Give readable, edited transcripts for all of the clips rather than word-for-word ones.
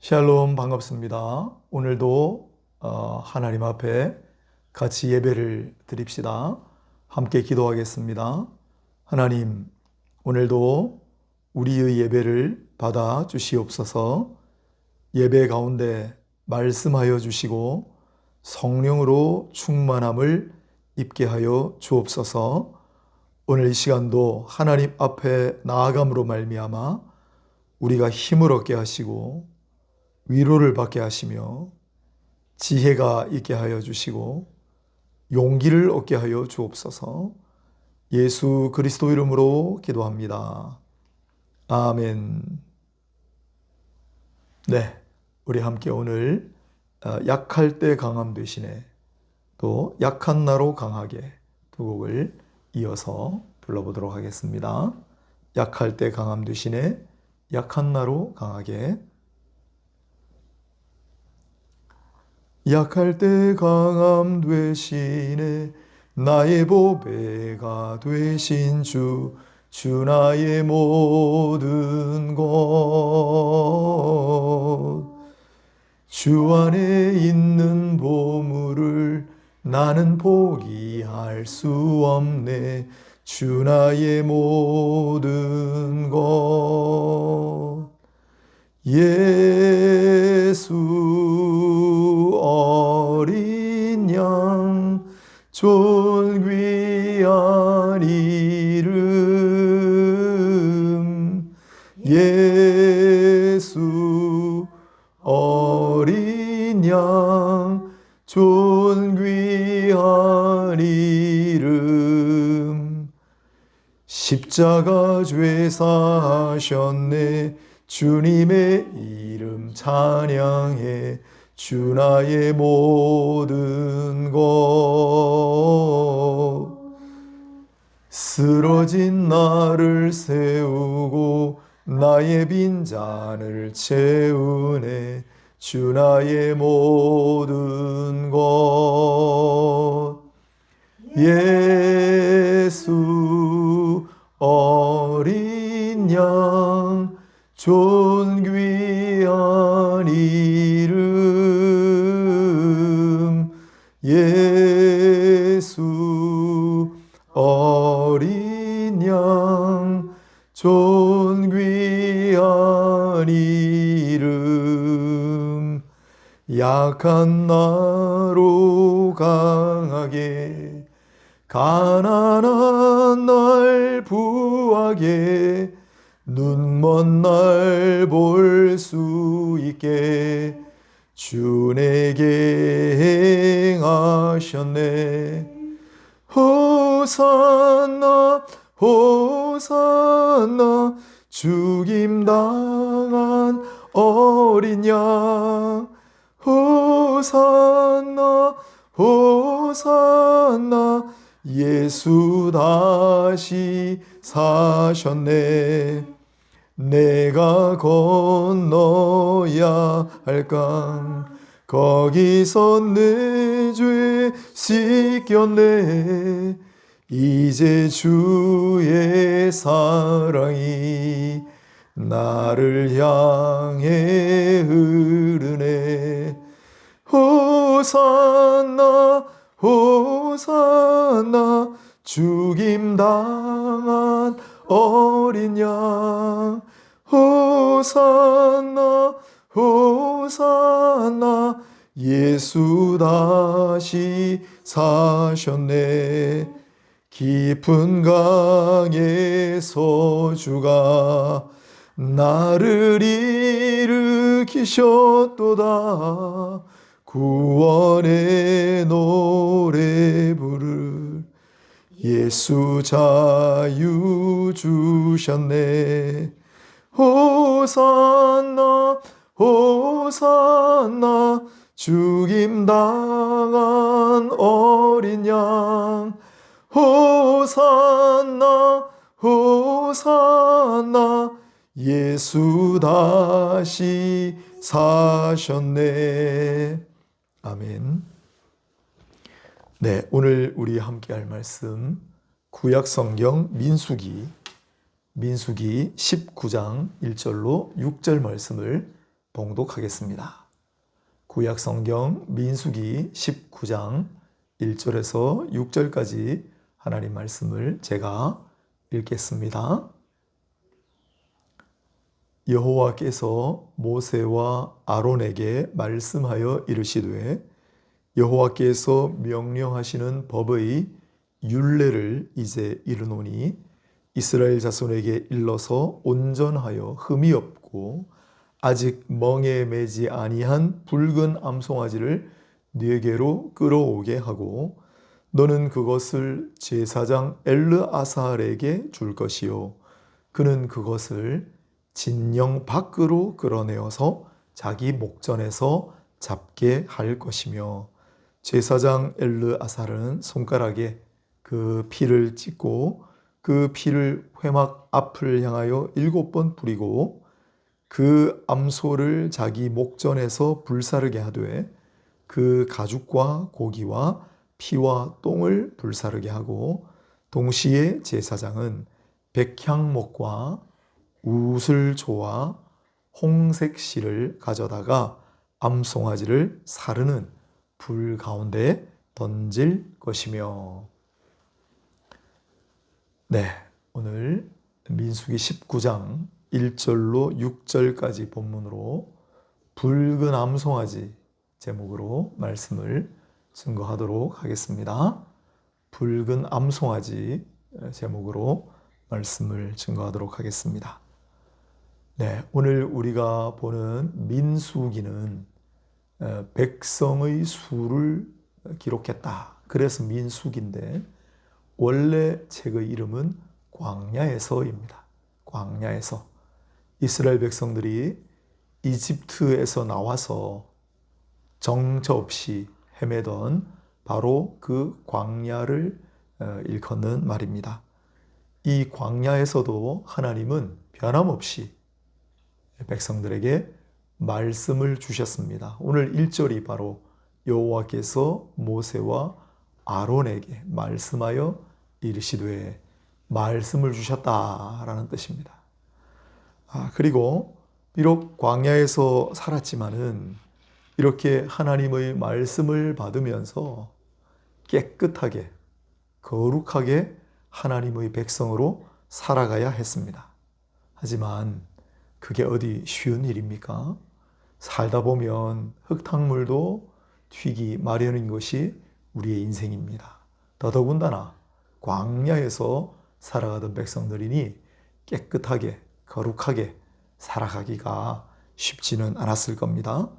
샬롬, 반갑습니다. 오늘도 하나님 앞에 같이 예배를 드립시다. 함께 기도하겠습니다. 하나님, 오늘도 우리의 예배를 받아 주시옵소서. 예배 가운데 말씀하여 주시고 성령으로 충만함을 입게 하여 주옵소서. 오늘 이 시간도 하나님 앞에 나아감으로 말미암아 우리가 힘을 얻게 하시고 위로를 받게 하시며 지혜가 있게 하여 주시고 용기를 얻게 하여 주옵소서. 예수 그리스도 이름으로 기도합니다. 아멘. 네, 우리 함께 오늘 약할 때 강함 되시네, 또 약한 나로 강하게 두 곡을 이어서 불러보도록 하겠습니다. 약할 때 강함 되시네, 약한 나로 강하게. 약할 때 강함 되시네, 나의 보배가 되신 주, 주 나의 모든 것. 주 안에 있는 보물을 나는 포기할 수 없네, 주 나의 모든 것. 예수 어린 양 존귀한 이름, 예수 어린 양 존귀한 이름. 십자가 죄사하셨네, 주님의 이름 찬양해, 주 나의 모든 것. 쓰러진 나를 세우고 나의 빈잔을 채우네, 주 나의 모든 것. 예수 어린 양 존귀한 이름, 예수 어린 양 존귀한 이름. 약한 나로 강하게, 가난한 날 부하게, 눈먼 날 볼 수 있게 주 내게 행하셨네. 호산나 호산나 죽임당한 어린 양. 호산나 호산나 예수 다시 사셨네. 내가 건너야 할 강 거기서 내 죄 씻겼네. 이제 주의 사랑이 나를 향해 흐르네. 호산나 호산나 죽임당한 어린 양. 호산나 호산나 예수 다시 사셨네. 깊은 강에서 주가 나를 일으키셨도다. 구원의 노래 부를 예수 자유 주셨네. 호산나 호산나 죽임당한 어린 양. 호산나 호산나 예수 다시 사셨네. 아멘. 네, 오늘 우리 함께 할 말씀 구약 성경 민수기 19장 1절로 6절 말씀을 봉독하겠습니다. 구약 성경 민수기 19장 1절에서 6절까지 하나님 말씀을 제가 읽겠습니다. 여호와께서 모세와 아론에게 말씀하여 이르시되 여호와께서 명령하시는 법의 율례를 이제 이르노니 이스라엘 자손에게 일러서 온전하여 흠이 없고 아직 멍에 매지 아니한 붉은 암송아지를 네게로 끌어오게 하고 너는 그것을 제사장 엘르아살에게 줄 것이요 그는 그것을 진영 밖으로 끌어내어서 자기 목전에서 잡게 할 것이며 제사장 엘르아살은 손가락에 그 피를 찍고 그 피를 회막 앞을 향하여 7번 뿌리고 그 암소를 자기 목전에서 불사르게 하되 그 가죽과 고기와 피와 똥을 불사르게 하고 동시에 제사장은 백향목과 우슬초와 홍색 실을 가져다가 암송아지를 사르는 불 가운데 던질 것이며. 네, 오늘 민수기 19장 1절로 6절까지 본문으로 붉은 암송아지 제목으로 말씀을 증거하도록 하겠습니다. 붉은 암송아지 제목으로 말씀을 증거하도록 하겠습니다. 네, 오늘 우리가 보는 민수기는 백성의 수를 기록했다. 그래서 민수기인데 원래 책의 이름은 광야에서입니다. 광야에서 이스라엘 백성들이 이집트에서 나와서 정처 없이 헤매던 바로 그 광야를 일컫는 말입니다. 이 광야에서도 하나님은 변함없이 백성들에게 말씀을 주셨습니다. 오늘 1절이 바로 여호와께서 모세와 아론에게 말씀하여 이르시되 말씀을 주셨다라는 뜻입니다. 그리고 비록 광야에서 살았지만은 이렇게 하나님의 말씀을 받으면서 깨끗하게 거룩하게 하나님의 백성으로 살아가야 했습니다. 하지만 그게 어디 쉬운 일입니까? 살다 보면 흙탕물도 튀기 마련인 것이 우리의 인생입니다. 더더군다나 광야에서 살아가던 백성들이니 깨끗하게 거룩하게 살아가기가 쉽지는 않았을 겁니다.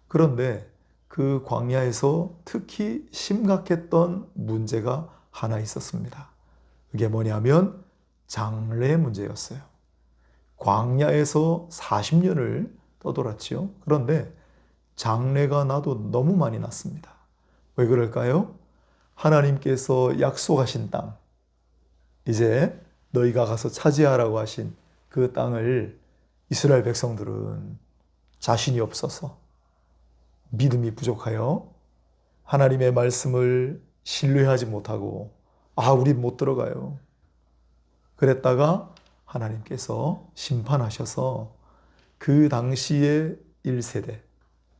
그런데 그 광야에서 특히 심각했던 문제가 하나 있었습니다. 그게 뭐냐면 장래 문제였어요. 광야에서 40년을 떠돌았지요. 그런데 장래가 나도 너무 많이 났습니다. 왜 그럴까요? 하나님께서 약속하신 땅, 이제 너희가 가서 차지하라고 하신 그 땅을 이스라엘 백성들은 자신이 없어서 믿음이 부족하여 하나님의 말씀을 신뢰하지 못하고 우리 못 들어가요. 그랬다가 하나님께서 심판하셔서 그 당시의 1세대,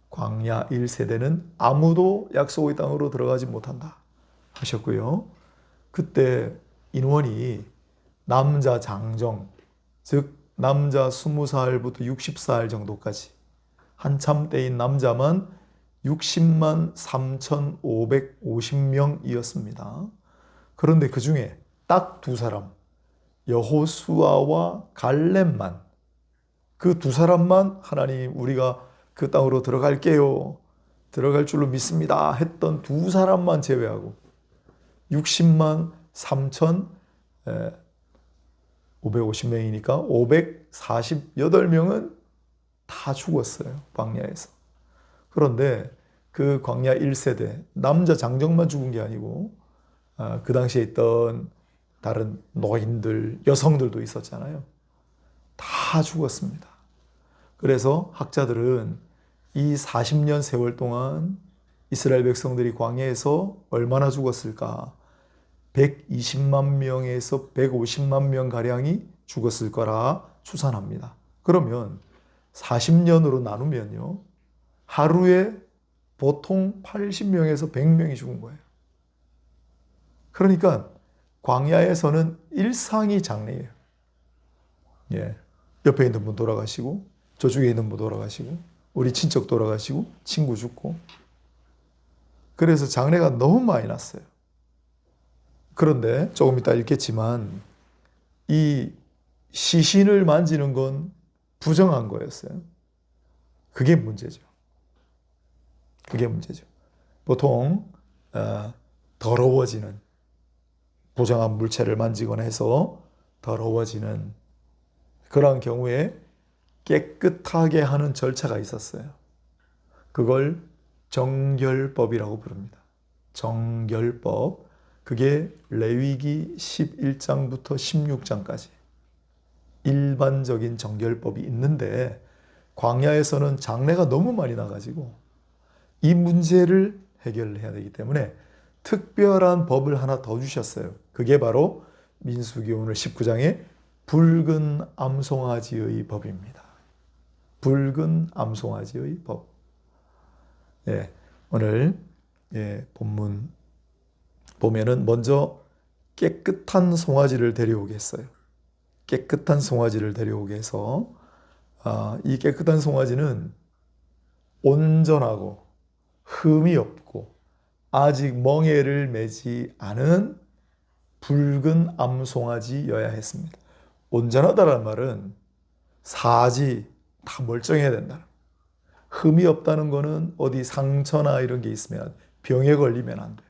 광야 1세대는 아무도 약속의 땅으로 들어가지 못한다 하셨고요. 그때 인원이 남자 장정, 즉 남자 20살부터 60살 정도까지 한참 때인 남자만 60만 3,550명이었습니다. 그런데 그 중에 딱 두 사람, 여호수아와 갈렙만, 그 두 사람만 하나님 우리가 그 땅으로 들어갈게요, 들어갈 줄로 믿습니다 했던 두 사람만 제외하고 60만 3,550명이니까 548명은 다 죽었어요. 광야에서. 그런데 그 광야 1세대 남자 장정만 죽은 게 아니고 그 당시에 있던 다른 노인들, 여성들도 있었잖아요. 다 죽었습니다. 그래서 학자들은 이 40년 세월 동안 이스라엘 백성들이 광야에서 얼마나 죽었을까? 120만 명에서 150만 명 가량이 죽었을 거라 추산합니다. 그러면 40년으로 나누면요, 하루에 보통 80명에서 100명이 죽은 거예요. 그러니까 광야에서는 일상이 장래예요. 예. 옆에 있는 분 돌아가시고, 저쪽에 있는 분 돌아가시고, 우리 친척 돌아가시고, 친구 죽고. 그래서 장래가 너무 많이 났어요. 그런데 조금 이따 읽겠지만 이 시신을 만지는 건 부정한 거였어요. 그게 문제죠. 그게 문제죠. 보통 더러워지는, 부정한 물체를 만지거나 해서 더러워지는 그런 경우에 깨끗하게 하는 절차가 있었어요. 그걸 정결법이라고 부릅니다. 정결법. 그게 레위기 11장부터 16장까지 일반적인 정결법이 있는데, 광야에서는 장래가 너무 많이 나가지고 이 문제를 해결해야 되기 때문에 특별한 법을 하나 더 주셨어요. 그게 바로 민수기 오늘 19장의 붉은 암송아지의 법입니다. 붉은 암송아지의 법. 예, 오늘 본문 보면은 먼저 깨끗한 송아지를 데려오게 했어요. 깨끗한 송아지를 데려오게 해서 이 깨끗한 송아지는 온전하고 흠이 없고 아직 멍에를 매지 않은 붉은 암송아지여야 했습니다. 온전하다는 말은 사지 다 멀쩡해야 된다. 흠이 없다는 거는 어디 상처나 이런 게 있으면, 병에 걸리면 안 돼요.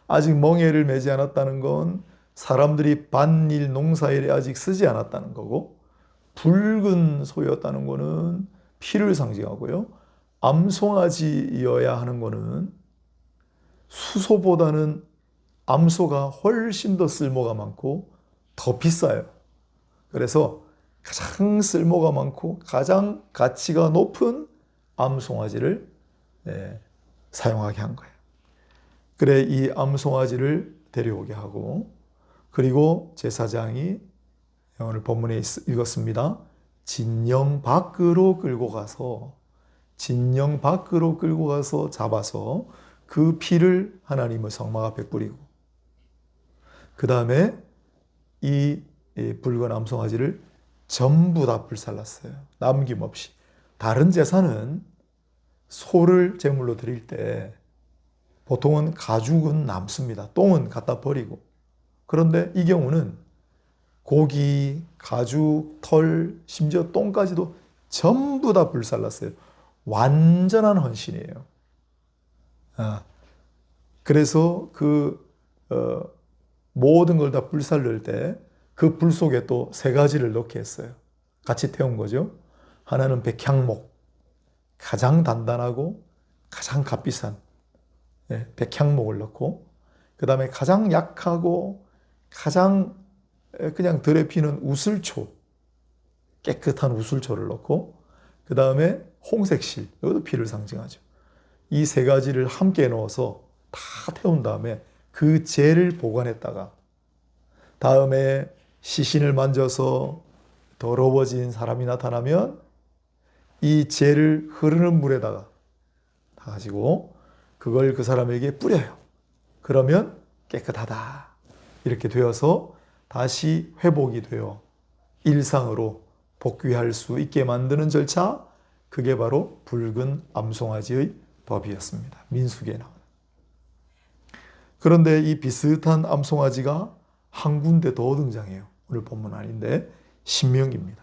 아직 멍에를 매지 않았다는 건 사람들이 밭일 농사일에 아직 쓰지 않았다는 거고, 붉은 소였다는 거는 피를 상징하고요. 암송아지여야 하는 거는 수소보다는 암소가 훨씬 더 쓸모가 많고 더 비싸요. 그래서 가장 쓸모가 많고 가장 가치가 높은 암송아지를 사용하게 한 거예요. 그래, 이 암송아지를 데려오게 하고, 그리고 제사장이 오늘 본문에 읽었습니다. 진영 밖으로 끌고 가서 잡아서 그 피를 하나님의 성막 앞에 뿌리고, 그 다음에 이 붉은 암송아지를 전부 다 불살랐어요. 남김없이. 다른 제사는 소를 제물로 드릴 때 보통은 가죽은 남습니다. 똥은 갖다 버리고. 그런데 이 경우는 고기, 가죽, 털, 심지어 똥까지도 전부 다 불살랐어요. 완전한 헌신이에요. 아, 그래서 모든 걸 다 불살릴 때 그 불 속에 또 세 가지를 넣게 했어요. 같이 태운 거죠. 하나는 백향목, 가장 단단하고 가장 값비싼 백향목을 넣고, 그 다음에 가장 약하고 가장 그냥 들에 피는 우슬초, 깨끗한 우슬초를 넣고, 그 다음에 홍색실, 이것도 피를 상징하죠. 이 세 가지를 함께 넣어서 다 태운 다음에 그 재를 보관했다가, 다음에 시신을 만져서 더러워진 사람이 나타나면 이 재를 흐르는 물에다가 다 가지고 그걸 그 사람에게 뿌려요. 그러면 깨끗하다. 이렇게 되어서 다시 회복이 되어 일상으로 복귀할 수 있게 만드는 절차, 그게 바로 붉은 암송아지의 법이었습니다. 민수기에 나오는. 그런데 이 비슷한 암송아지가 한 군데 더 등장해요. 오늘 본문 아닌데 신명기입니다.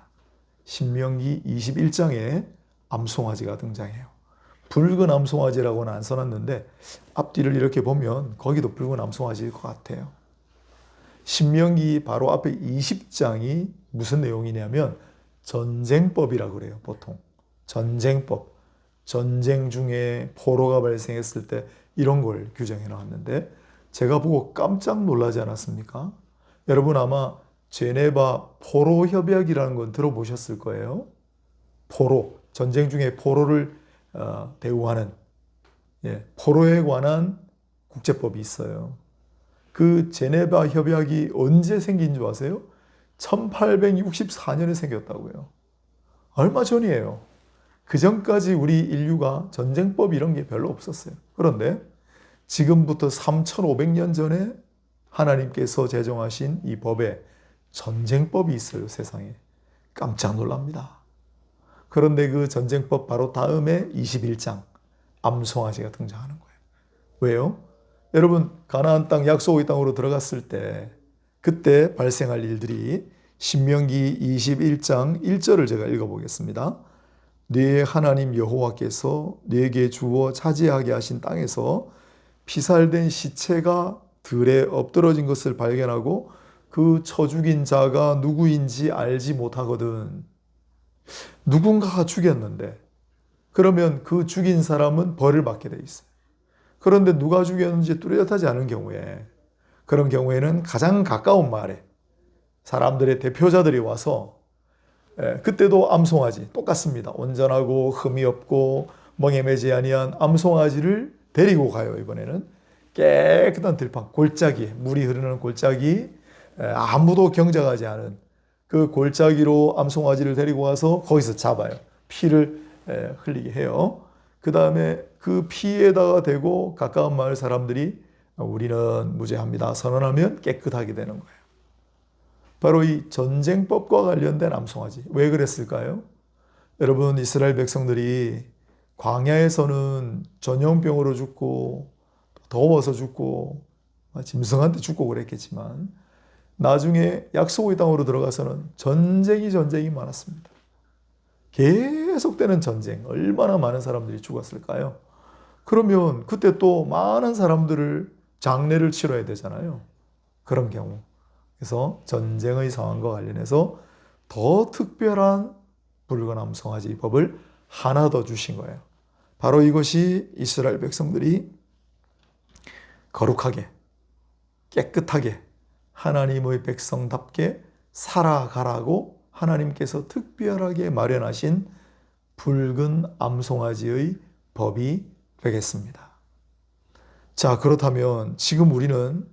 신명기 21장에 암송아지가 등장해요. 붉은 암송아지라고는 안 써놨는데 앞뒤를 이렇게 보면 거기도 붉은 암송아지일 것 같아요. 신명기 바로 앞에 20장이 무슨 내용이냐면 전쟁법이라고 그래요. 보통 전쟁법, 전쟁 중에 포로가 발생했을 때 이런 걸 규정해 나왔는데, 제가 보고 깜짝 놀라지 않았습니까? 여러분 아마 제네바 포로 협약이라는 건 들어보셨을 거예요. 포로, 전쟁 중에 포로를 대우하는 포로에 관한 국제법이 있어요. 그 제네바 협약이 언제 생긴 줄 아세요? 1864년에 생겼다고요. 얼마 전이에요. 그 전까지 우리 인류가 전쟁법 이런 게 별로 없었어요. 그런데 지금부터 3500년 전에 하나님께서 제정하신 이 법에 전쟁법이 있어요, 세상에. 깜짝 놀랍니다. 그런데 그 전쟁법 바로 다음에 21장 암송아지가 등장하는 거예요. 왜요? 여러분 가나안 땅 약속의 땅으로 들어갔을 때 그때 발생할 일들이 신명기 21장 1절을 제가 읽어보겠습니다. 네 하나님 여호와께서 네게 주어 차지하게 하신 땅에서 피살된 시체가 들에 엎드러진 것을 발견하고 그 쳐 죽인 자가 누구인지 알지 못하거든. 누군가가 죽였는데 그러면 그 죽인 사람은 벌을 받게 돼 있어요. 그런데 누가 죽였는지 뚜렷하지 않은 경우에, 그런 경우에는 가장 가까운 마을에 사람들의 대표자들이 와서 그때도 암송아지 똑같습니다. 온전하고 흠이 없고 멍에 매지 아니한 암송아지를 데리고 가요. 이번에는 깨끗한 들판, 골짜기, 물이 흐르는 골짜기, 아무도 경작하지 않은 그 골짜기로 암송아지를 데리고 와서 거기서 잡아요. 피를 흘리게 해요. 그 다음에 그 피에다가 대고 가까운 마을 사람들이 우리는 무죄합니다 선언하면 깨끗하게 되는 거예요. 바로 이 전쟁법과 관련된 암송아지. 왜 그랬을까요? 여러분 이스라엘 백성들이 광야에서는 전염병으로 죽고 더워서 죽고 짐승한테 죽고 그랬겠지만 나중에 약속의 땅으로 들어가서는 전쟁이 많았습니다. 계속되는 전쟁, 얼마나 많은 사람들이 죽었을까요? 그러면 그때 또 많은 사람들을 장례를 치러야 되잖아요. 그런 경우. 그래서 전쟁의 상황과 관련해서 더 특별한 붉은 암송아지 법을 하나 더 주신 거예요. 바로 이것이 이스라엘 백성들이 거룩하게, 깨끗하게 하나님의 백성답게 살아가라고 하나님께서 특별하게 마련하신 붉은 암송아지의 법이 되겠습니다. 자, 그렇다면 지금 우리는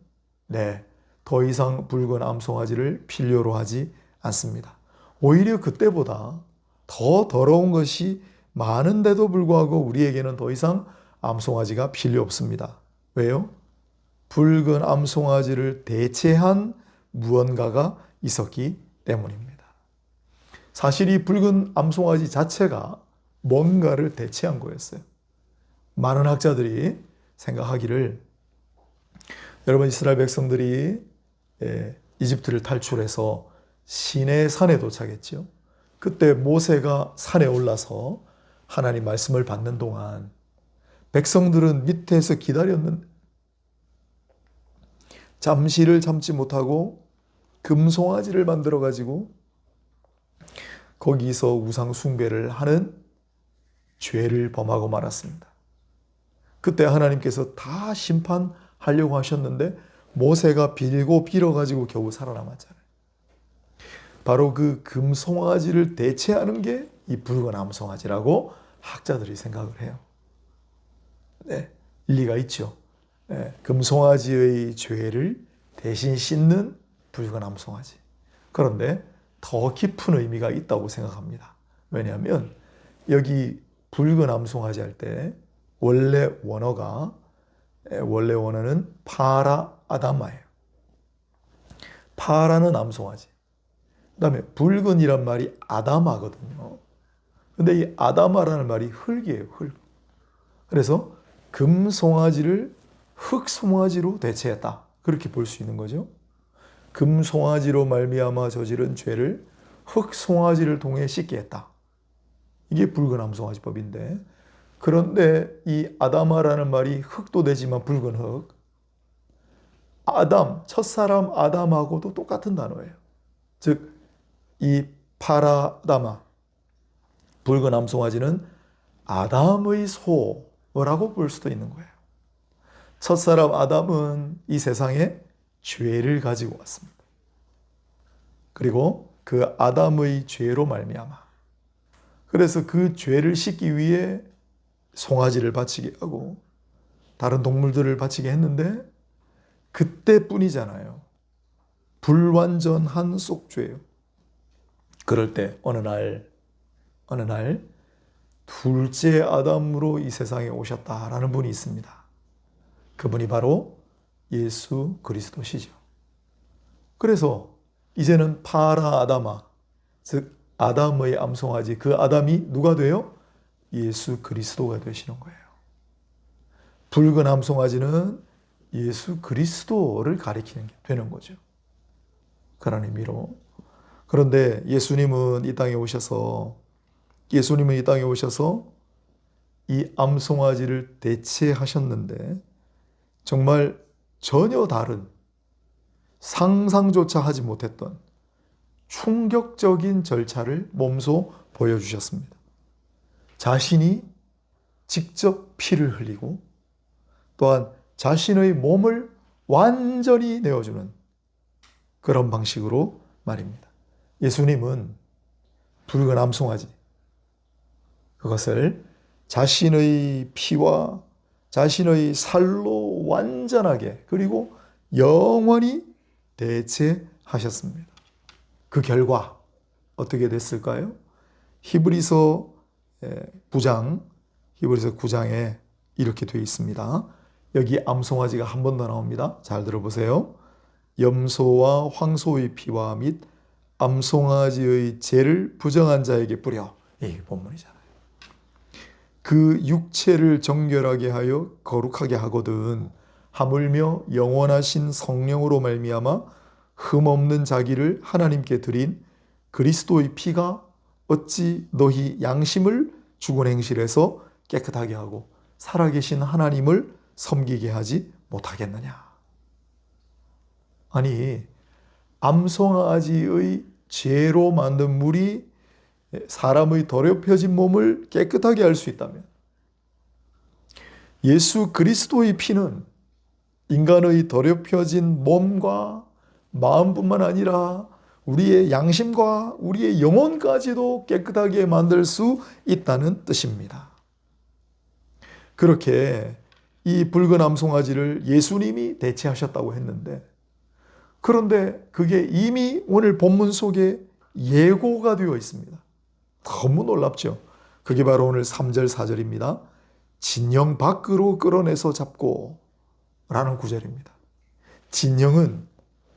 더 이상 붉은 암송아지를 필요로 하지 않습니다. 오히려 그때보다 더 더러운 것이 많은데도 불구하고 우리에게는 더 이상 암송아지가 필요 없습니다. 왜요? 붉은 암송아지를 대체한 무언가가 있었기 때문입니다. 사실 이 붉은 암송아지 자체가 뭔가를 대체한 거였어요. 많은 학자들이 생각하기를, 여러분 이스라엘 백성들이 이집트를 탈출해서 시내 산에 도착했죠. 그때 모세가 산에 올라서 하나님 말씀을 받는 동안 백성들은 밑에서 기다렸는데 잠시를 참지 못하고 금송아지를 만들어 가지고 거기서 우상 숭배를 하는 죄를 범하고 말았습니다. 그때 하나님께서 다 심판하려고 하셨는데 모세가 빌고 빌어가지고 겨우 살아남았잖아요. 바로 그 금송아지를 대체하는 게 이 붉은 암송아지라고 학자들이 생각을 해요. 네, 일리가 있죠. 네, 금송아지의 죄를 대신 씻는 붉은 암송아지. 그런데 더 깊은 의미가 있다고 생각합니다. 왜냐하면 여기 붉은 암송아지 할 때 원래 원어는 파라 아다마예요. 파라는 암송아지. 그 다음에 붉은이란 말이 아다마거든요. 근데 이 아다마라는 말이 흙이에요, 흙. 그래서 금송아지를 흙송아지로 대체했다. 그렇게 볼 수 있는 거죠. 금송아지로 말미암아 저지른 죄를 흙송아지를 통해 씻게 했다. 이게 붉은 암송아지법인데, 그런데 이 아다마라는 말이 흙도 되지만 붉은 흙, 아담, 첫사람 아담하고도 똑같은 단어예요. 즉, 이 파라다마, 붉은 암송아지는 아담의 소라고 볼 수도 있는 거예요. 첫사람 아담은 이 세상에 죄를 가지고 왔습니다. 그리고 그 아담의 죄로 말미암아, 그래서 그 죄를 씻기 위해 송아지를 바치게 하고 다른 동물들을 바치게 했는데 그때뿐이잖아요. 불완전한 속죄예요. 그럴 때 어느 날 둘째 아담으로 이 세상에 오셨다라는 분이 있습니다. 그분이 바로 예수 그리스도시죠. 그래서 이제는 파라 아다마, 즉 아담의 암송아지, 그 아담이 누가 돼요? 예수 그리스도가 되시는 거예요. 붉은 암송아지는 예수 그리스도를 가리키는 게 되는 거죠. 그런 의미로. 그런데 예수님은 이 땅에 오셔서 이 암송아지를 대체하셨는데 정말 전혀 다른, 상상조차 하지 못했던 충격적인 절차를 몸소 보여주셨습니다. 자신이 직접 피를 흘리고 또한 자신의 몸을 완전히 내어주는 그런 방식으로 말입니다. 예수님은 붉은 암송아지, 그것을 자신의 피와 자신의 살로 완전하게 그리고 영원히 대체하셨습니다. 그 결과 어떻게 됐을까요? 히브리서 9장에 이렇게 되어 있습니다. 여기 암송아지가 한 번 더 나옵니다. 잘 들어보세요. 염소와 황소의 피와 및 암송아지의 죄를 부정한 자에게 뿌려. 이게 본문이잖아요. 그 육체를 정결하게 하여 거룩하게 하거든 하물며 영원하신 성령으로 말미암아 흠없는 자기를 하나님께 드린 그리스도의 피가 어찌 너희 양심을 죽은 행실에서 깨끗하게 하고 살아계신 하나님을 섬기게 하지 못하겠느냐. 아니, 암송아지의 죄로 만든 물이 사람의 더럽혀진 몸을 깨끗하게 할 수 있다면 예수 그리스도의 피는 인간의 더럽혀진 몸과 마음뿐만 아니라 우리의 양심과 우리의 영혼까지도 깨끗하게 만들 수 있다는 뜻입니다. 그렇게 이 붉은 암송아지를 예수님이 대체하셨다고 했는데, 그런데 그게 이미 오늘 본문 속에 예고가 되어 있습니다. 너무 놀랍죠? 그게 바로 오늘 3절 4절입니다. 진영 밖으로 끌어내서 잡고 라는 구절입니다. 진영은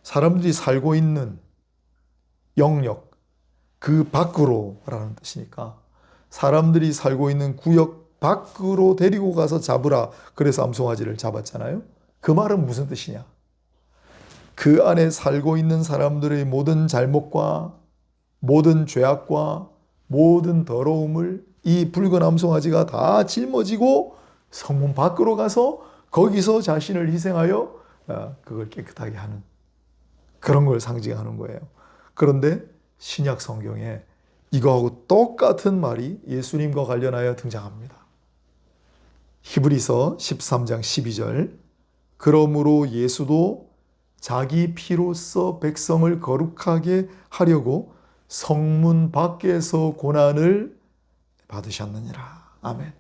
사람들이 살고 있는 영역, 그 밖으로 라는 뜻이니까 사람들이 살고 있는 구역 밖으로 데리고 가서 잡으라. 그래서 암송아지를 잡았잖아요. 그 말은 무슨 뜻이냐? 그 안에 살고 있는 사람들의 모든 잘못과 모든 죄악과 모든 더러움을 이 붉은 암송아지가 다 짊어지고 성문 밖으로 가서 거기서 자신을 희생하여 그걸 깨끗하게 하는 그런 걸 상징하는 거예요. 그런데 신약 성경에 이거하고 똑같은 말이 예수님과 관련하여 등장합니다. 히브리서 13장 12절 그러므로 예수도 자기 피로써 백성을 거룩하게 하려고 성문 밖에서 고난을 받으셨느니라. 아멘.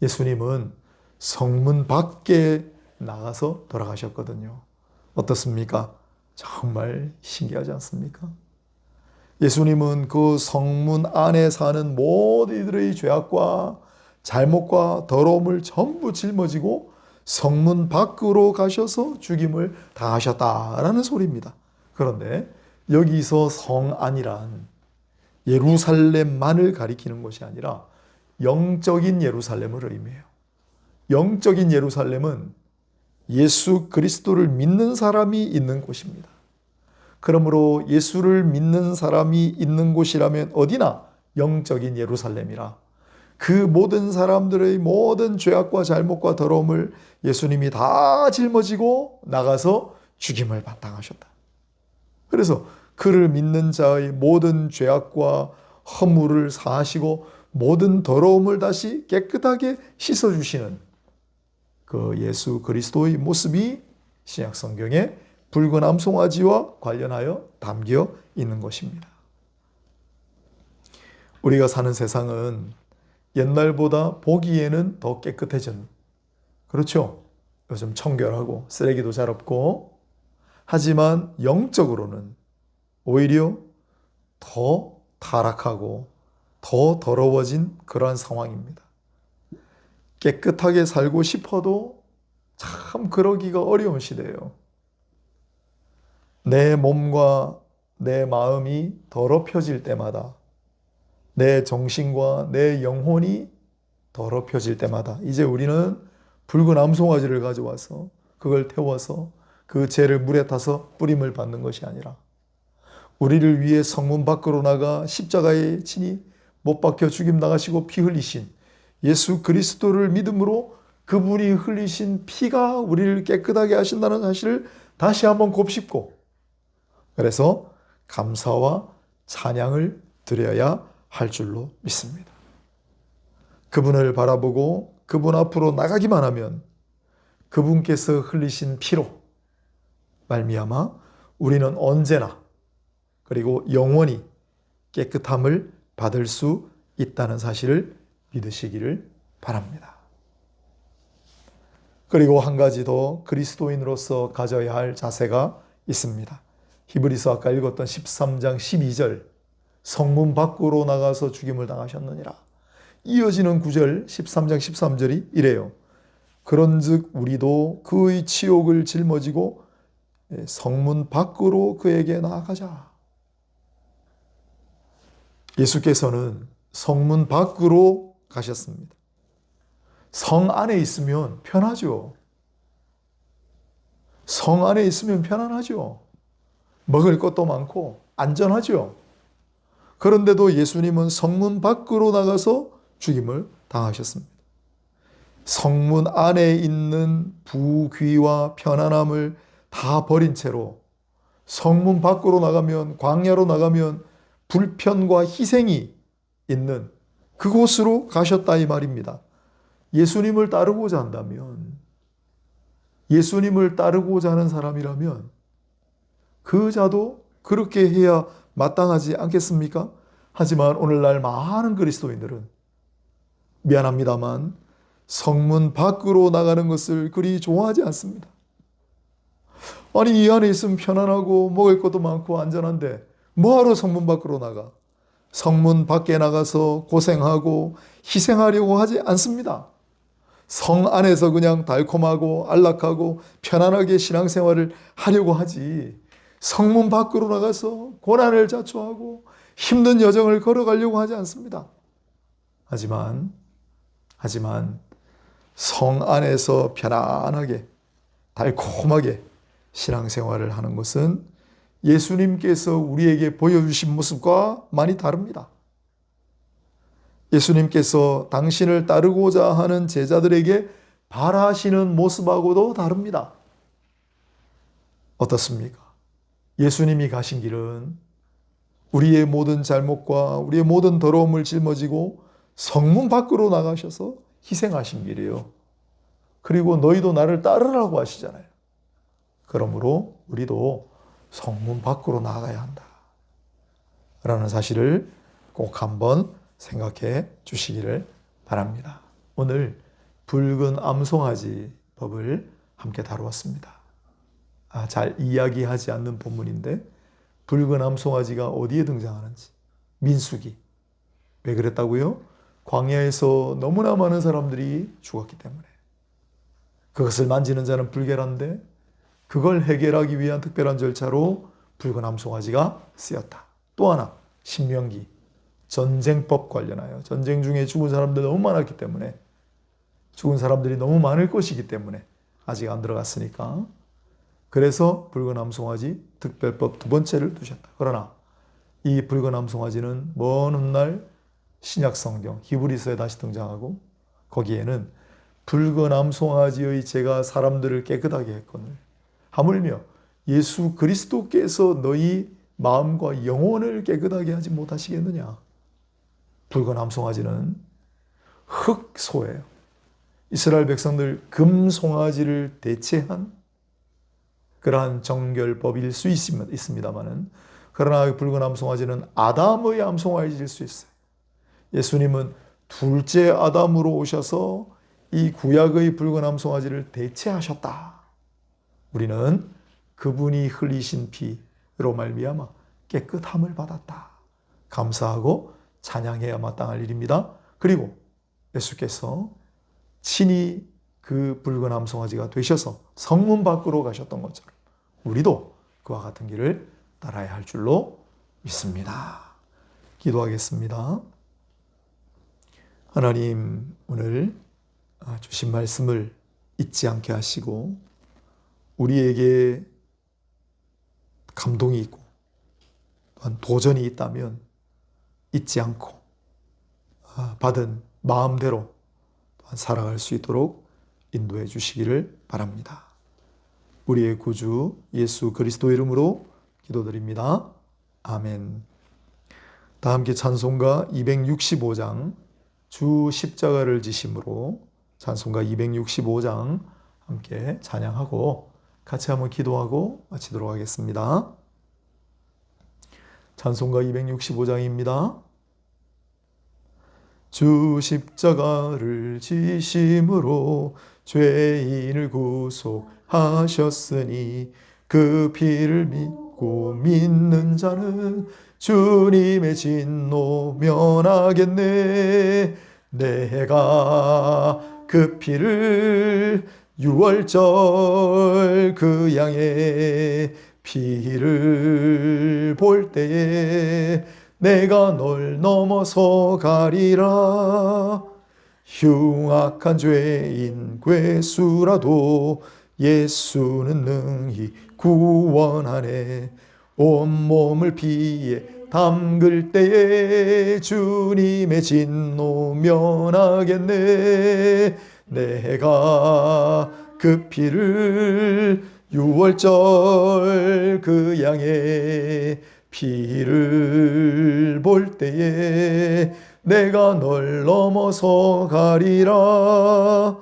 예수님은 성문 밖에 나가서 돌아가셨거든요. 어떻습니까? 정말 신기하지 않습니까? 예수님은 그 성문 안에 사는 모든 이들의 죄악과 잘못과 더러움을 전부 짊어지고 성문 밖으로 가셔서 죽임을 당하셨다라는 소리입니다. 그런데 여기서 성안이란 예루살렘만을 가리키는 것이 아니라 영적인 예루살렘을 의미해요. 영적인 예루살렘은 예수 그리스도를 믿는 사람이 있는 곳입니다. 그러므로 예수를 믿는 사람이 있는 곳이라면 어디나 영적인 예루살렘이라 그 모든 사람들의 모든 죄악과 잘못과 더러움을 예수님이 다 짊어지고 나가서 죽임을 당하셨다. 그래서 그를 믿는 자의 모든 죄악과 허물을 사하시고 모든 더러움을 다시 깨끗하게 씻어주시는 그 예수 그리스도의 모습이 신약 성경에 붉은 암송아지와 관련하여 담겨 있는 것입니다. 우리가 사는 세상은 옛날보다 보기에는 더 깨끗해진, 그렇죠? 요즘 청결하고 쓰레기도 잘 없고, 하지만 영적으로는 오히려 더 타락하고 더 더러워진 그러한 상황입니다. 깨끗하게 살고 싶어도 참 그러기가 어려운 시대예요. 내 몸과 내 마음이 더럽혀질 때마다 내 정신과 내 영혼이 더럽혀질 때마다 이제 우리는 붉은 암송아지를 가져와서 그걸 태워서 그 죄를 물에 타서 뿌림을 받는 것이 아니라 우리를 위해 성문 밖으로 나가 십자가에 친히 못 박혀 죽임 나가시고 피 흘리신 예수 그리스도를 믿음으로 그분이 흘리신 피가 우리를 깨끗하게 하신다는 사실을 다시 한번 곱씹고 그래서 감사와 찬양을 드려야 할 줄로 믿습니다. 그분을 바라보고 그분 앞으로 나가기만 하면 그분께서 흘리신 피로 말미암아 우리는 언제나 그리고 영원히 깨끗함을 받을 수 있다는 사실을 믿으시기를 바랍니다. 그리고 한 가지 더 그리스도인으로서 가져야 할 자세가 있습니다. 히브리서 아까 읽었던 13장 12절 성문 밖으로 나가서 죽임을 당하셨느니라. 이어지는 9절 13장 13절이 이래요. 그런즉 우리도 그의 치욕을 짊어지고 성문 밖으로 그에게 나아가자. 예수께서는 성문 밖으로 가셨습니다. 성 안에 있으면 편하죠. 성 안에 있으면 편안하죠. 먹을 것도 많고 안전하죠. 그런데도 예수님은 성문 밖으로 나가서 죽임을 당하셨습니다. 성문 안에 있는 부귀와 편안함을 다 버린 채로 성문 밖으로 나가면 광야로 나가면 불편과 희생이 있는 그곳으로 가셨다 이 말입니다. 예수님을 따르고자 한다면 예수님을 따르고자 하는 사람이라면 그 자도 그렇게 해야 마땅하지 않겠습니까? 하지만 오늘날 많은 그리스도인들은 미안합니다만 성문 밖으로 나가는 것을 그리 좋아하지 않습니다. 아니 이 안에 있으면 편안하고 먹을 것도 많고 안전한데 뭐하러 성문 밖으로 나가? 성문 밖에 나가서 고생하고 희생하려고 하지 않습니다. 성 안에서 그냥 달콤하고 안락하고 편안하게 신앙생활을 하려고 하지 성문 밖으로 나가서 고난을 자초하고 힘든 여정을 걸어가려고 하지 않습니다. 하지만 성 안에서 편안하게 달콤하게 신앙생활을 하는 것은 예수님께서 우리에게 보여주신 모습과 많이 다릅니다. 예수님께서 당신을 따르고자 하는 제자들에게 바라시는 모습하고도 다릅니다. 어떻습니까? 예수님이 가신 길은 우리의 모든 잘못과 우리의 모든 더러움을 짊어지고 성문 밖으로 나가셔서 희생하신 길이에요. 그리고 너희도 나를 따르라고 하시잖아요. 그러므로 우리도 성문 밖으로 나가야 한다 라는 사실을 꼭 한번 생각해 주시기를 바랍니다. 오늘 붉은 암송아지 법을 함께 다루었습니다. 잘 이야기하지 않는 본문인데 붉은 암송아지가 어디에 등장하는지. 민수기. 왜 그랬다고요? 광야에서 너무나 많은 사람들이 죽었기 때문에. 그것을 만지는 자는 불결한데 그걸 해결하기 위한 특별한 절차로 붉은 암송아지가 쓰였다. 또 하나, 신명기. 전쟁법 관련하여 전쟁 중에 죽은 사람들 너무 많았기 때문에, 죽은 사람들이 너무 많을 것이기 때문에 아직 안 들어갔으니까, 그래서 붉은 암송아지 특별법 두 번째를 두셨다. 그러나 이 붉은 암송아지는 먼 훗날 신약 성경 히브리서에 다시 등장하고, 거기에는 붉은 암송아지의 죄가 사람들을 깨끗하게 했거늘 하물며 예수 그리스도께서 너희 마음과 영혼을 깨끗하게 하지 못하시겠느냐. 붉은 암송아지는 흑소예요. 이스라엘 백성들 금송아지를 대체한 그러한 정결법일 수 있습니다만은, 그러나 붉은 암송아지는 아담의 암송아지일 수 있어요. 예수님은 둘째 아담으로 오셔서 이 구약의 붉은 암송아지를 대체하셨다. 우리는 그분이 흘리신 피로 말미암아 깨끗함을 받았다. 감사하고 찬양해야 마땅할 일입니다. 그리고 예수께서 친히 그 붉은 암송아지가 되셔서 성문 밖으로 가셨던 것처럼 우리도 그와 같은 길을 따라야 할 줄로 믿습니다. 기도하겠습니다. 하나님, 오늘 주신 말씀을 잊지 않게 하시고 우리에게 감동이 있고 또한 도전이 있다면 잊지 않고 받은 마음대로 또한 살아갈 수 있도록 인도해 주시기를 바랍니다. 우리의 구주 예수 그리스도 이름으로 기도드립니다. 아멘. 다 함께 찬송가 265장 주 십자가를 지심으로 찬송가 265장 함께 찬양하고 같이 한번 기도하고 마치도록 하겠습니다. 찬송가 265장입니다. 주 십자가를 지심으로 죄인을 구속하셨으니 그 피를 믿고 믿는 자는 주님의 진노 면하겠네. 내가 그 피를 유월절 그 양의 피를 볼 때에 내가 널 넘어서 가리라. 흉악한 죄인 괴수라도 예수는 능히 구원하네. 온몸을 피에 담글 때에 주님의 진노 면하겠네. 내가 그 피를 유월절 그 양의 피를 볼 때에 내가 널 넘어서 가리라.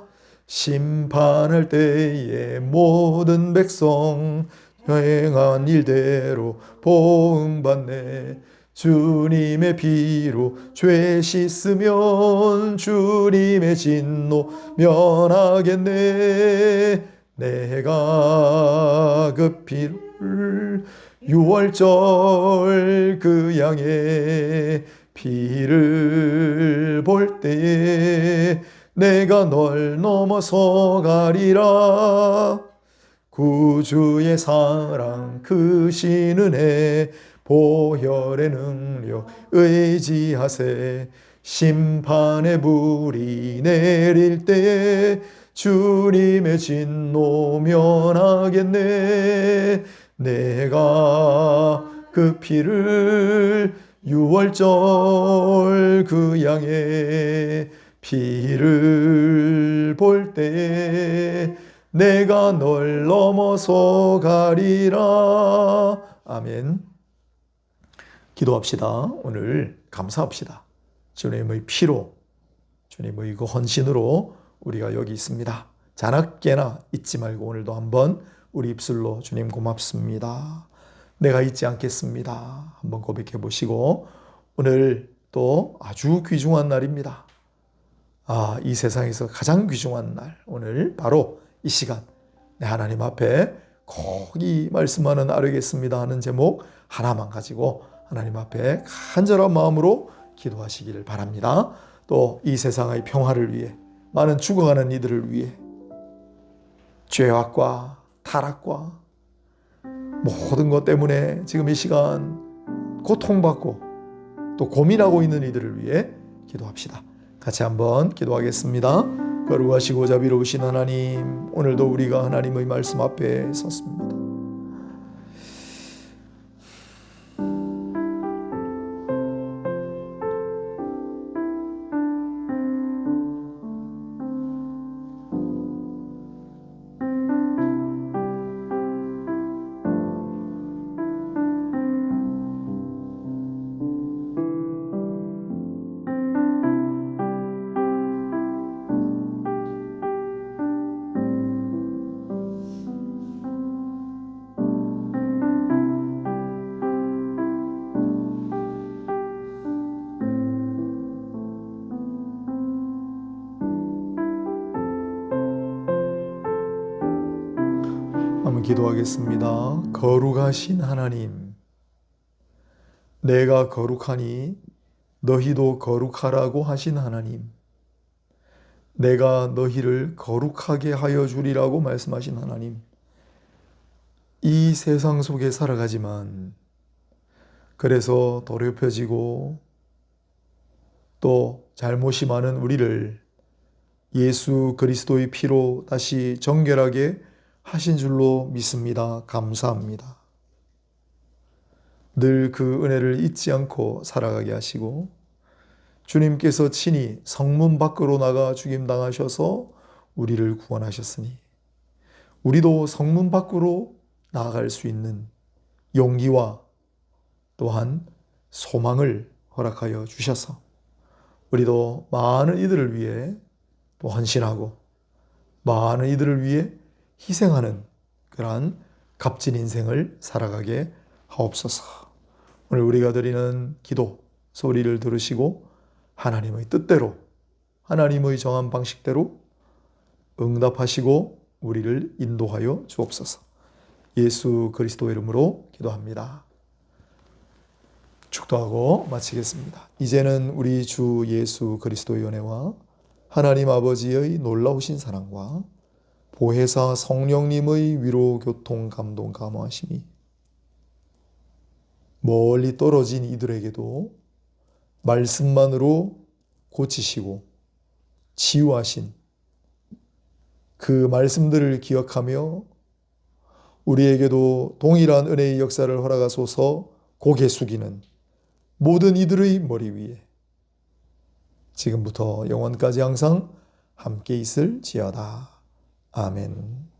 심판할 때에 모든 백성 행한 일대로 보응받네. 주님의 피로 죄 씻으면 주님의 진노 면하겠네. 내가 그 피를 유월절 그 양의 피를 볼 때에 내가 널 넘어서 가리라. 구주의 사랑 크신 은혜 보혈의 능력 의지하세. 심판의 불이 내릴 때에 주님의 진노 면하겠네. 내가 그 피를 유월절 그 양의 피를 볼 때에 내가 널 넘어서 가리라. 아멘. 기도합시다. 오늘 감사합시다. 주님의 피로, 주님의 그 헌신으로 우리가 여기 있습니다. 자나깨나 잊지 말고 오늘도 한번 우리 입술로 주님 고맙습니다, 내가 잊지 않겠습니다, 한번 고백해 보시고, 오늘 또 아주 귀중한 날입니다. 이 세상에서 가장 귀중한 날, 오늘 바로 이 시간 내 하나님 앞에 꼭 이 말씀만은 아뢰겠습니다 하는 제목 하나만 가지고 하나님 앞에 간절한 마음으로 기도하시기를 바랍니다. 또 이 세상의 평화를 위해, 많은 죽어가는 이들을 위해, 죄악과 타락과 모든 것 때문에 지금 이 시간 고통받고 또 고민하고 있는 이들을 위해 기도합시다. 같이 한번 기도하겠습니다. 거룩하시고 자비로우신 하나님, 오늘도 우리가 하나님의 말씀 앞에 섰습니다. 한번 기도하겠습니다. 거룩하신 하나님, 내가 거룩하니 너희도 거룩하라고 하신 하나님, 내가 너희를 거룩하게 하여 주리라고 말씀하신 하나님, 이 세상 속에 살아가지만 그래서 더럽혀지고 또 잘못이 많은 우리를 예수 그리스도의 피로 다시 정결하게 하신 줄로 믿습니다. 감사합니다. 늘 그 은혜를 잊지 않고 살아가게 하시고, 주님께서 친히 성문 밖으로 나가 죽임당하셔서 우리를 구원하셨으니 우리도 성문 밖으로 나아갈 수 있는 용기와 또한 소망을 허락하여 주셔서 우리도 많은 이들을 위해 또 헌신하고 많은 이들을 위해 희생하는 그러한 값진 인생을 살아가게 하옵소서. 오늘 우리가 드리는 기도 소리를 들으시고 하나님의 뜻대로, 하나님의 정한 방식대로 응답하시고 우리를 인도하여 주옵소서. 예수 그리스도 이름으로 기도합니다. 축도하고 마치겠습니다. 이제는 우리 주 예수 그리스도의 은혜와 하나님 아버지의 놀라우신 사랑과 보혜사 성령님의 위로 교통 감동 감화하심이 멀리 떨어진 이들에게도 말씀만으로 고치시고 치유하신 그 말씀들을 기억하며 우리에게도 동일한 은혜의 역사를 허락하소서. 고개 숙이는 모든 이들의 머리 위에 지금부터 영원까지 항상 함께 있을지어다. 아멘.